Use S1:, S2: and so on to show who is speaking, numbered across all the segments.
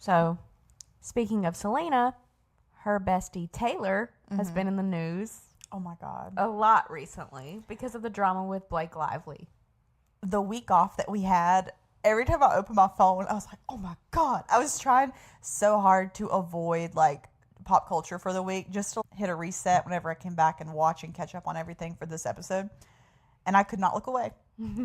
S1: So, speaking of Selena, her bestie Taylor has been in the news.
S2: Oh my God.
S1: A lot recently because of the drama with Blake Lively.
S2: The week off that we had, every time I opened my phone, I was like, oh my God. I was trying so hard to avoid like pop culture for the week, just to hit a reset whenever I came back and watch and catch up on everything for this episode. And I could not look away.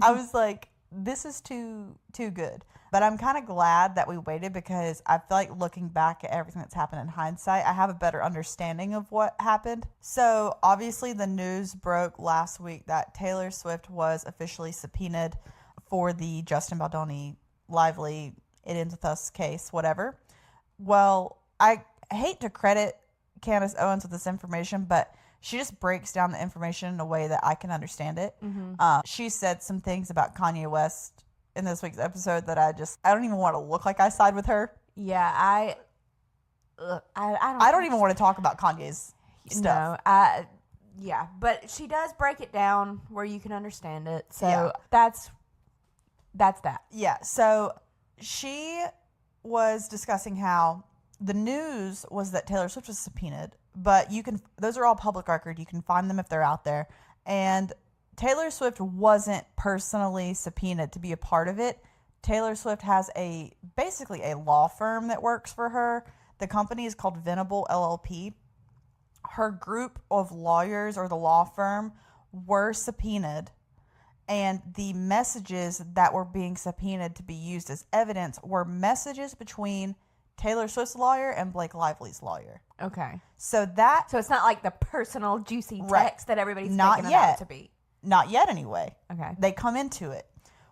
S2: I was like, this is too good. But I'm kind of glad that we waited, because I feel like looking back at everything that's happened in hindsight, I have a better understanding of what happened. So obviously the news broke last week that Taylor Swift was officially subpoenaed for the Justin Baldoni Lively It Ends With Us case, whatever. Well, I hate to credit Candace Owens with this information, but she just breaks down the information in a way that I can understand it. She said some things about Kanye West in this week's episode that I don't even want to look like I side with her.
S1: Yeah, I
S2: don't even want to talk about Kanye's stuff.
S1: No, yeah, but she does break it down where you can understand it. So
S2: Yeah.
S1: that's that.
S2: Yeah, so she was discussing how the news was that Taylor Swift was subpoenaed, but those are all public record. You can find them if they're out there. And Taylor Swift wasn't personally subpoenaed to be a part of it. Taylor Swift has basically a law firm that works for her. The company is called Venable LLP. Her group of lawyers, or the law firm, were subpoenaed, and the messages that were being subpoenaed to be used as evidence were messages between Taylor Swift's lawyer and Blake Lively's lawyer.
S1: Okay.
S2: So
S1: it's not like the personal juicy text that everybody's making it out to be.
S2: Not yet, anyway.
S1: Okay.
S2: They come into it.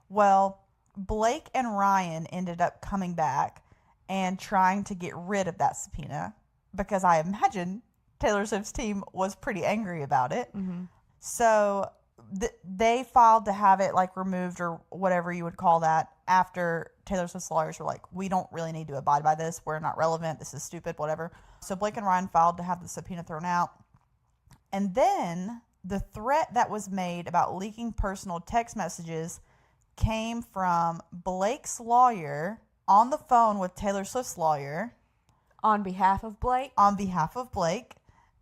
S2: Well, Blake and Ryan ended up coming back and trying to get rid of that subpoena, because I imagine Taylor Swift's team was pretty angry about it. Mm-hmm. So they filed to have it like removed, or whatever you would call that, after Taylor Swift's lawyers were like, we don't really need to abide by this. We're not relevant. This is stupid, whatever. So Blake and Ryan filed to have the subpoena thrown out. And then the threat that was made about leaking personal text messages came from Blake's lawyer on the phone with Taylor Swift's lawyer.
S1: On behalf of Blake?
S2: On behalf of Blake.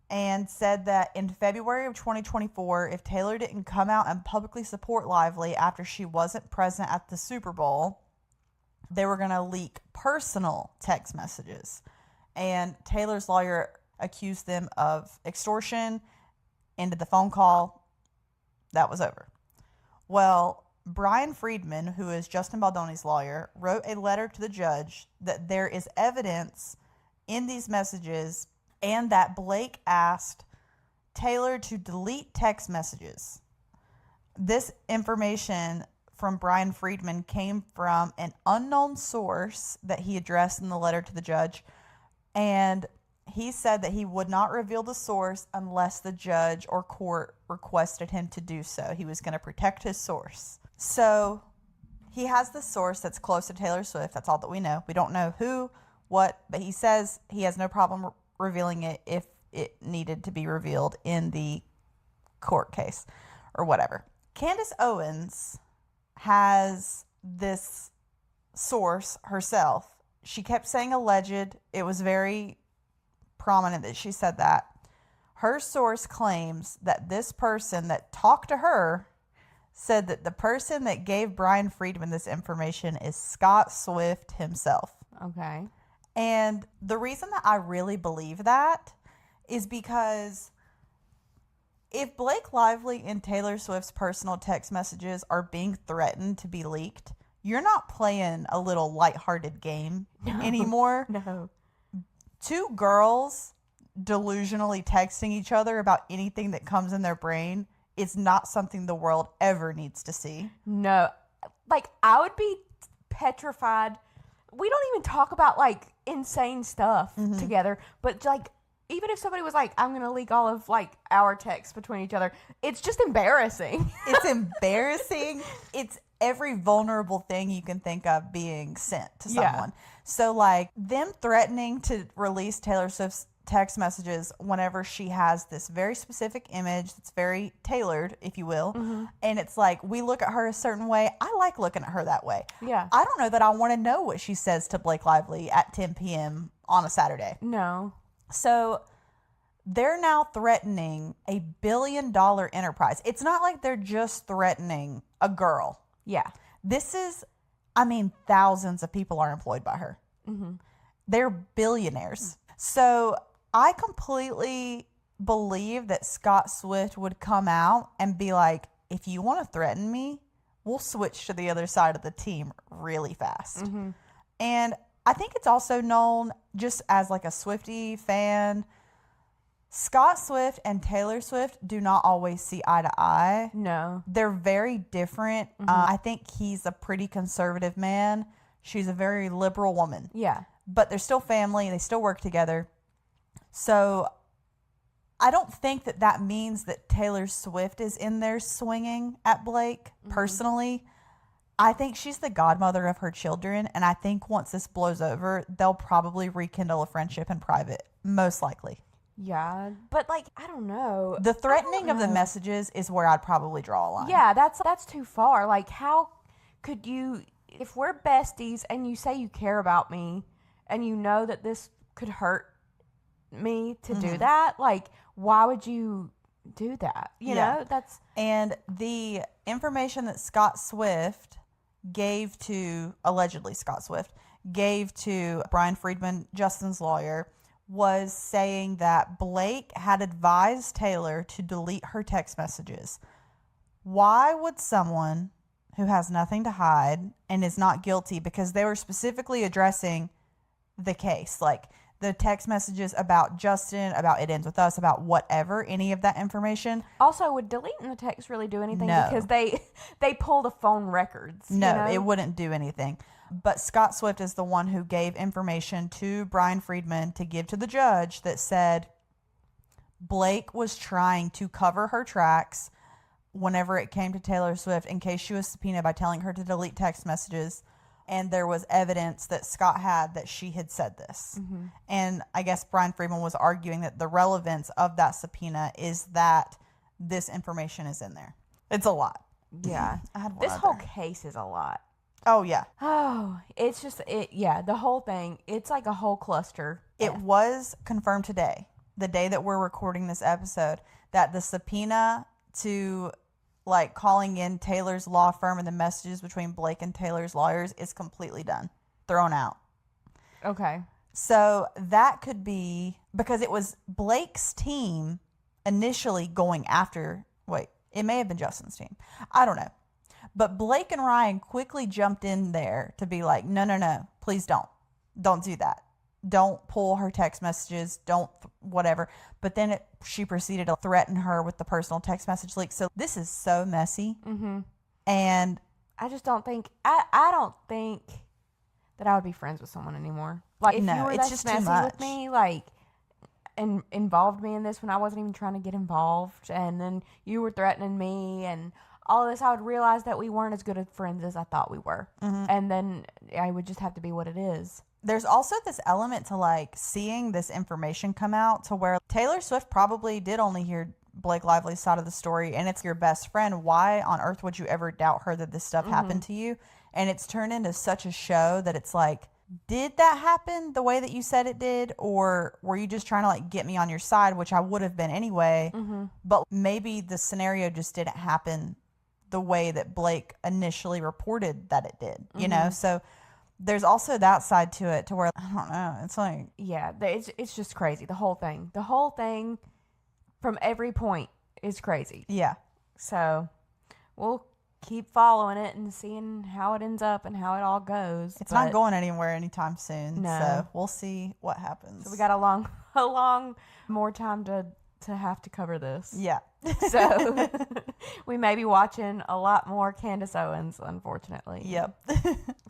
S2: And said that in February of 2024, if Taylor didn't come out and publicly support Lively after she wasn't present at the Super Bowl, they were going to leak personal text messages. And Taylor's lawyer accused them of extortion, ended the phone call. That was over. Well, Brian Friedman, who is Justin Baldoni's lawyer, wrote a letter to the judge that there is evidence in these messages, and that Blake asked Taylor to delete text messages. This information from Brian Friedman came from an unknown source that he addressed in the letter to the judge, and he said that he would not reveal the source unless the judge or court requested him to do so. He was going to protect his source. So he has the source that's close to Taylor Swift. That's all that we know. We don't know who, what, but he says he has no problem revealing it if it needed to be revealed in the court case or whatever. Candace Owens has this source herself. She kept saying alleged. It was very prominent that she said that. Her source claims that this person that talked to her said that the person that gave Brian Friedman this information is Scott Swift himself.
S1: Okay.
S2: And the reason that I really believe that is because if Blake Lively and Taylor Swift's personal text messages are being threatened to be leaked, you're not playing a little lighthearted game anymore.
S1: No.
S2: Two girls delusionally texting each other about anything that comes in their brain is not something the world ever needs to see.
S1: No. Like, I would be petrified. We don't even talk about, like, insane stuff together. But, like, even if somebody was like, I'm going to leak all of, like, our texts between each other, it's just embarrassing.
S2: It's embarrassing. It's every vulnerable thing you can think of being sent to someone. So, like, them threatening to release Taylor Swift's text messages whenever she has this very specific image that's very tailored, if you will. And it's like, we look at her a certain way. I like looking at her that way.
S1: Yeah.
S2: I don't know that I want to know what she says to Blake Lively at 10 p.m. on a Saturday.
S1: No.
S2: So they're now threatening $1 billion enterprise. It's not like they're just threatening a girl.
S1: Yeah.
S2: This is, I mean, thousands of people are employed by her. They're billionaires. So I completely believe that Scott Swift would come out and be like, if you want to threaten me, we'll switch to the other side of the team really fast. And I think it's also known just as like a Swiftie fan. Scott Swift and Taylor Swift do not always see eye to eye.
S1: No.
S2: They're very different. I think he's a pretty conservative man. She's a very liberal woman.
S1: Yeah.
S2: But they're still family. They still work together. So I don't think that that means that Taylor Swift is in there swinging at Blake personally. I think she's the godmother of her children. And I think once this blows over, they'll probably rekindle a friendship in private. Most likely.
S1: Yeah. But like, I don't know.
S2: The threatening of the messages is where I'd probably draw a line.
S1: Yeah, that's too far. Like, how could you, if we're besties and you say you care about me and you know that this could hurt me to do that, like, why would you do that? You know, that's.
S2: And the information that Scott Swift gave to, allegedly Scott Swift, gave to Brian Friedman, Justin's lawyer, was saying that Blake had advised Taylor to delete her text messages. Why would someone who has nothing to hide and is not guilty, because they were specifically addressing the case, like the text messages about Justin, about It Ends With Us, about whatever, any of that information.
S1: Also, would deleting the text really do anything?
S2: No.
S1: Because they pull the phone records.
S2: No,
S1: you know?
S2: it wouldn't do anything. But Scott Swift is the one who gave information to Brian Friedman to give to the judge that said Blake was trying to cover her tracks whenever it came to Taylor Swift in case she was subpoenaed by telling her to delete text messages. And there was evidence that Scott had that she had said this. And I guess Brian Friedman was arguing that the relevance of that subpoena is that this information is in there. It's a lot.
S1: Yeah.
S2: I had one
S1: This
S2: other.
S1: whole case is a lot.
S2: Oh, yeah.
S1: Oh, it's just, the whole thing, it's like a whole cluster.
S2: It was confirmed today, the day that we're recording this episode, that the subpoena to like calling in Taylor's law firm and the messages between Blake and Taylor's lawyers is completely done, thrown out.
S1: Okay.
S2: So that could be because it was Blake's team initially going after, it may have been Justin's team. I don't know. But Blake and Ryan quickly jumped in there to be like, no, please don't. Don't do that. Don't pull her text messages. Don't whatever. But then she proceeded to threaten her with the personal text message leak. So this is so messy. And
S1: I just don't think, I don't think that I would be friends with someone anymore. Like, if
S2: No,
S1: you were
S2: it's
S1: that
S2: just too
S1: messy
S2: much.
S1: with me, like, and involved me in this when I wasn't even trying to get involved, and then you were threatening me and all of this, I would realize that we weren't as good of friends as I thought we were. And then I would just have to be what it is.
S2: there's also this element to like seeing this information come out to where Taylor Swift probably did only hear Blake Lively's side of the story, and it's your best friend. Why on earth would you ever doubt her that this stuff happened to you? And it's turned into such a show that it's like, did that happen the way that you said it did? Or were you just trying to like get me on your side, which I would have been anyway. But maybe the scenario just didn't happen the way that Blake initially reported that it did, you know? So there's also that side to it to where, I don't know, it's like,
S1: Yeah, it's just crazy. The whole thing from every point is crazy.
S2: yeah.
S1: So we'll keep following it and seeing how it ends up and how it all goes.
S2: It's not going anywhere anytime soon.
S1: No.
S2: So we'll see what happens.
S1: So we got a long more time to have to cover this.
S2: Yeah.
S1: So we may be watching a lot more Candace Owens, unfortunately.
S2: Yep.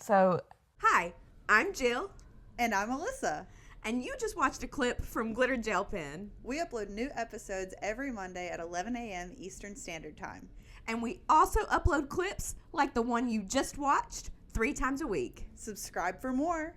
S1: So
S3: Hi, I'm Jill,
S2: And I'm Alyssa.
S3: and you just watched a clip from Glitter Gel Pen.
S2: We upload new episodes every Monday at 11 a.m. Eastern Standard Time.
S3: And we also upload clips like the one you just watched 3 times a week.
S2: Subscribe for more.